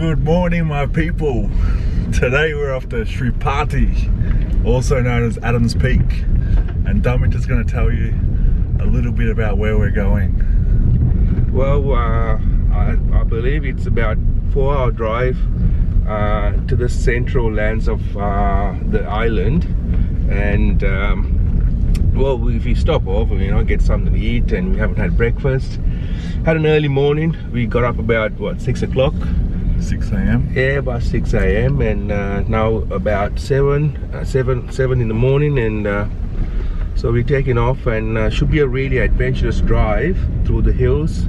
Good morning, my people. Today we're off to Sri Padaya, also known as Adams Peak, and Damit is going to tell you a little bit about where we're going. Well, I believe it's about 4-hour drive to the central lands of the island, and well, if we stop off, get something to eat, and we haven't had breakfast. Had an early morning. We got up about what, 6 o'clock. 6 a.m. Yeah, about 6 a.m. and now about 7 in the morning, and so we're taking off, and should be a really adventurous drive through the hills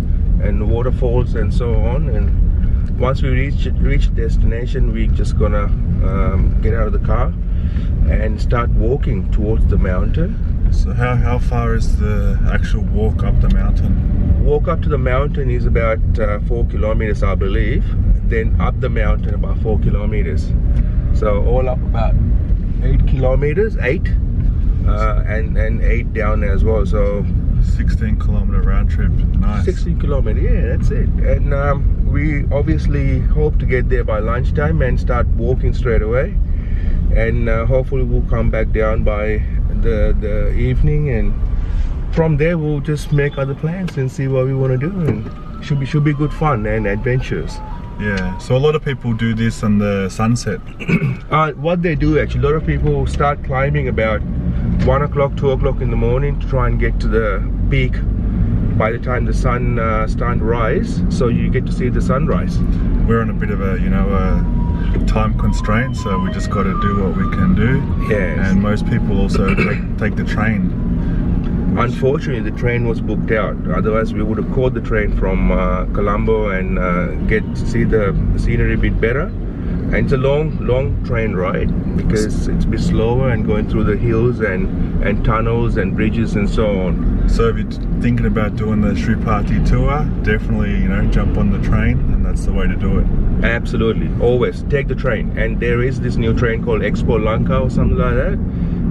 and waterfalls and so on. And once we reach destination, we're just gonna get out of the car and start walking towards the mountain. So how far is the actual walk up the mountain? Walk up to the mountain is about 4 kilometers, I believe. Then up the mountain about 4 kilometers. So all up about 8 kilometers, and 8 down as well. So 16-kilometer round trip. Nice. 16 kilometers, yeah, that's it. And we obviously hope to get there by lunchtime and start walking straight away. And hopefully we'll come back down by the evening, and from there we'll just make other plans and see what we want to do, and should be good fun and adventures. Yeah, so a lot of people do this on the sunset. What they do actually, a lot of people start climbing about 1 o'clock, 2 o'clock in the morning to try and get to the peak by the time the sun starts to rise, so you get to see the sunrise. We're on a bit of a time constraint, so we just got to do what we can do. Yes. And most people also take the train. Unfortunately, the train was booked out. Otherwise, we would have caught the train from Colombo and get to see the scenery a bit better. And it's a long train ride because it's a bit slower and going through the hills and tunnels and bridges and so on. So if you're thinking about doing the Sri Padaya tour, definitely jump on the train, and that's the way to do it. Absolutely, always take the train. And there is this new train called Sri Lanka or something like that,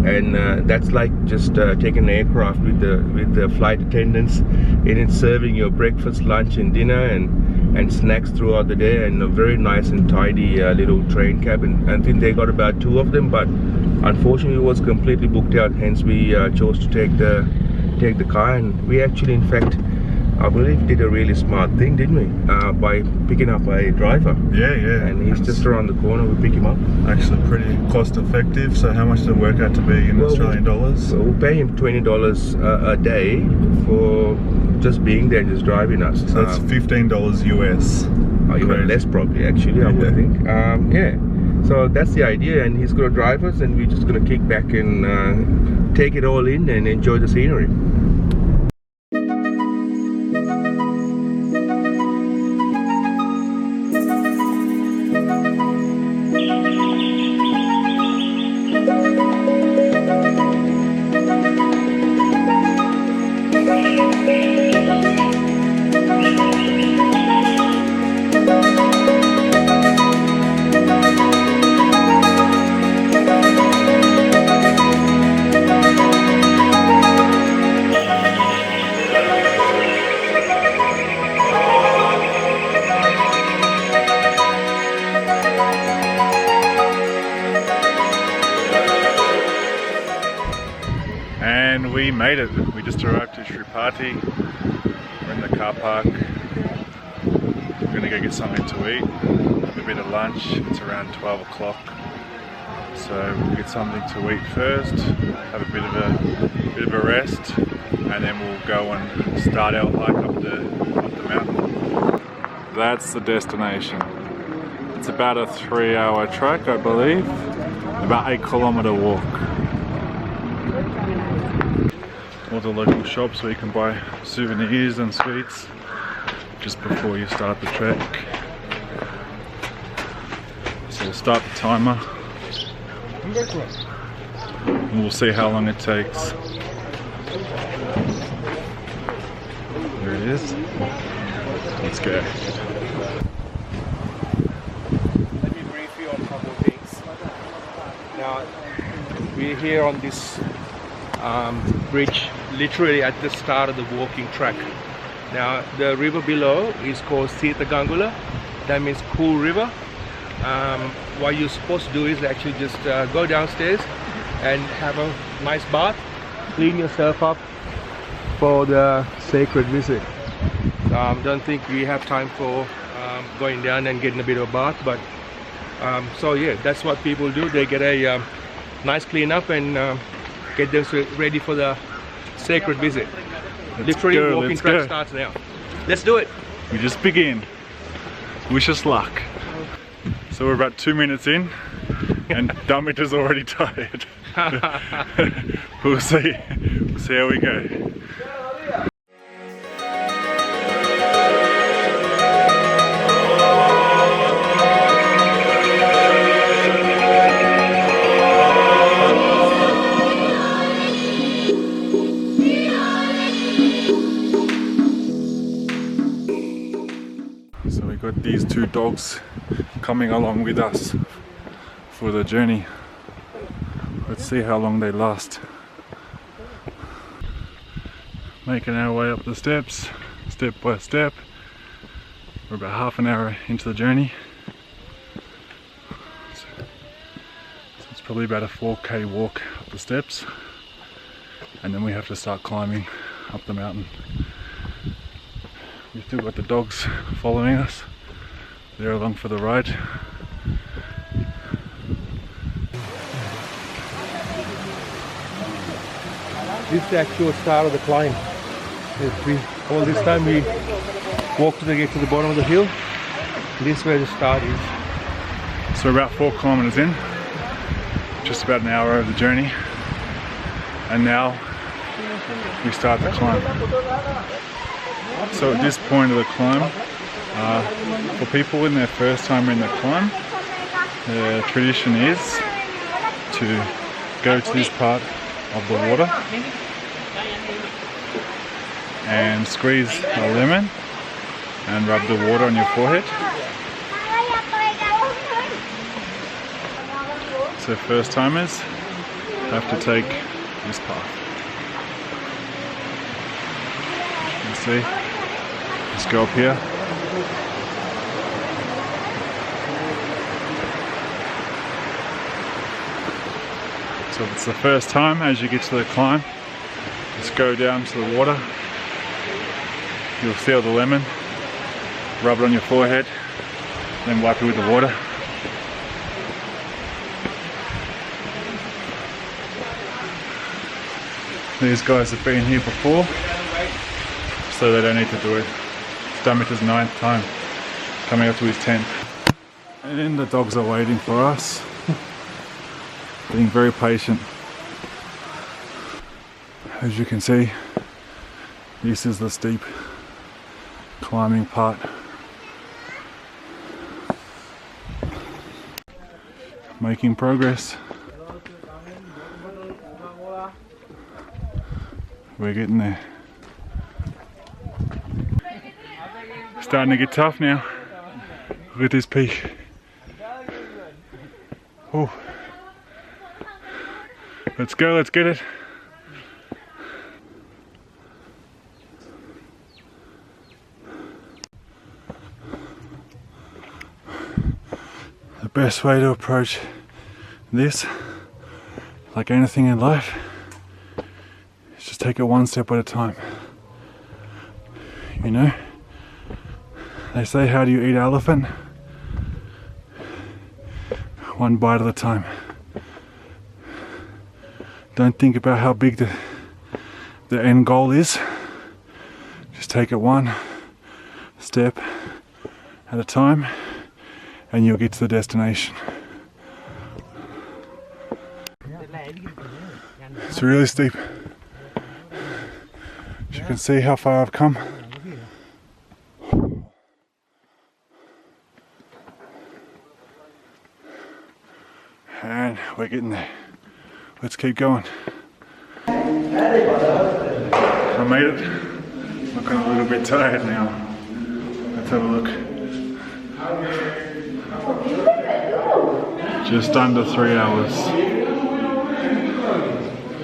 and that's like just taking an aircraft with the flight attendants, and it's serving your breakfast, lunch and dinner and snacks throughout the day, and a very nice and tidy little train cabin. I think they got about 2 of them, but unfortunately it was completely booked out, hence we chose to take the car. And we actually, in fact, I believe did a really smart thing, didn't we? By picking up a driver. Yeah. And he's just around the corner, we pick him up. Actually pretty cost effective. So how much does it work out to be in Australian dollars? So we'll pay him $20 a day for just being there and just driving us. So that's $15 US. Even less probably, actually, I would think. Yeah. So that's the idea, and he's going to drive us, and we're just going to kick back and take it all in and enjoy the scenery. And we made it. We just arrived to Sri Padaya. We're in the car park. We're gonna go get something to eat, have a bit of lunch. It's around 12 o'clock. So we'll get something to eat first, have a bit of a rest, and then we'll go and start our hike up the mountain. That's the destination. It's about a 3-hour trek, I believe. About 8-kilometer walk. All the local shops where you can buy souvenirs and sweets just before you start the trek. So we'll start the timer and we'll see how long it takes. There it is. Let's go. Let me brief you on a couple of things. Now, we're here on this bridge literally at the start of the walking track. Now the river below is called Sita Gangula, that means cool river. What you're supposed to do is actually just go downstairs and have a nice bath, clean yourself up for the sacred visit. Don't think we have time for going down and getting a bit of a bath, but so yeah, that's what people do. They get a nice clean up and get them ready for the sacred visit. Literally, walking track starts now. Let's do it. We just begin. Wish us luck. So we're about 2 minutes in and Damit already tired. We'll see how we go. So we got these two dogs coming along with us for the journey. Let's see how long they last. Making our way up the steps, step by step. We're about half an hour into the journey. So it's probably about a 4K walk up the steps. And then we have to start climbing up the mountain. We've still got the dogs following us. They're along for the ride. This is the actual start of the climb. All this time we walk to get to the bottom of the hill. This is where the start is. So we're about 4 kilometers in, just about an hour of the journey, and now we start the climb. So at this point of the climb, for people in their first time in the climb, the tradition is to go to this part of the water and squeeze a lemon and rub the water on your forehead. So first timers have to take this path. You see, just go up here. So if it's the first time, as you get to the climb, just go down to the water. You'll seal the lemon, rub it on your forehead, then wipe it with the water. These guys have been here before, so they don't need to do it. It's Damit's 9th time, coming up to his 10th. And then the dogs are waiting for us, being very patient. As you can see, this is the steep climbing part. Making progress. We're getting there. Starting to get tough now. Look at this peak. Oh. Let's go, let's get it. The best way to approach this, like anything in life, is just take it one step at a time. You know, they say, how do you eat elephant? One bite at a time. Don't think about how big the end goal is. Just take it one step at a time and you'll get to the destination. It's really steep. As you can see how far I've come. And we're getting there. Let's keep going. I made it. Looking a little bit tired now. Let's have a look. Just under 3 hours.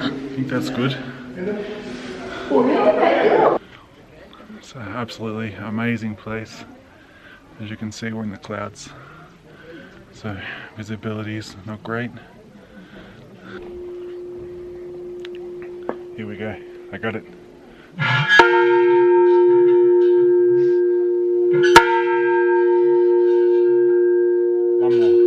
I think that's good. It's an absolutely amazing place. As you can see, we're in the clouds, so visibility is not great. Here we go, I got it. One more.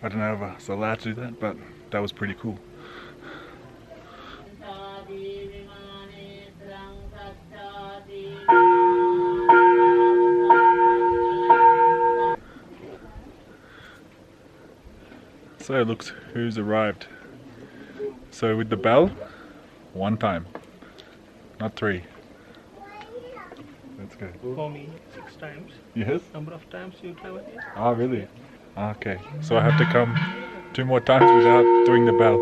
I don't know if I was allowed to do that, but that was pretty cool. So look who's arrived. So with the bell, 1 time, not 3. Let's go. For me, 6 times. Yes? Number of times you travel here? Oh really? Okay, so I have to come 2 more times without doing the bell.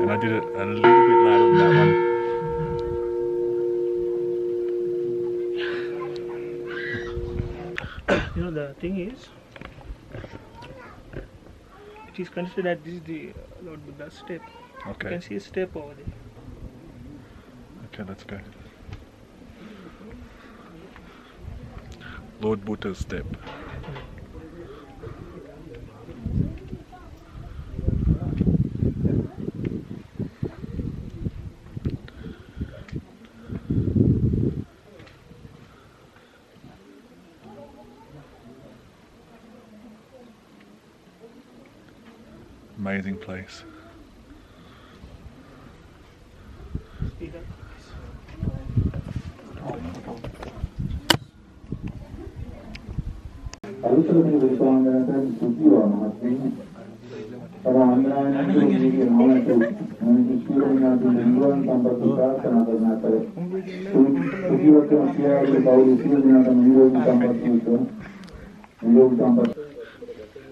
And I did it a little bit louder than that one. You know, the thing is, it is considered that this is the Lord Buddha's step. You Okay, can see a step over there. okay, let's go. Lord Buddha's step. Amazing place. Speed up.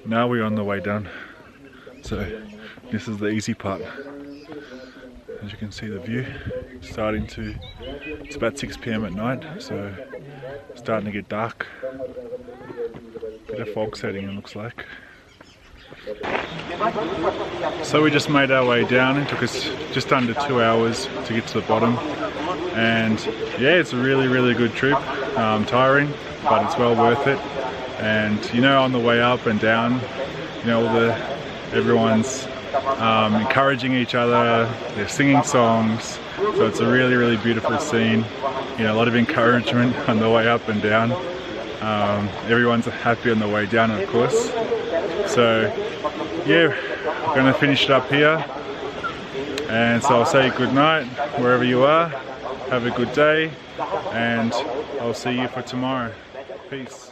Now we're on the way down. So this is the easy part. As you can see, the view starting to, it's about 6 PM at night, so starting to get dark. Bit of fog setting, it looks like. So we just made our way down. It took us just under 2 hours to get to the bottom, and yeah, it's a really good trip. Tiring, but it's well worth it. And you know, on the way up and down, you know, everyone's encouraging each other, they're singing songs, so it's a really beautiful scene. You know, a lot of encouragement on the way up and down. Everyone's happy on the way down, of course. So yeah, we're going to finish it up here, and so I'll say good night wherever you are. Have a good day, and I'll see you for tomorrow. Peace.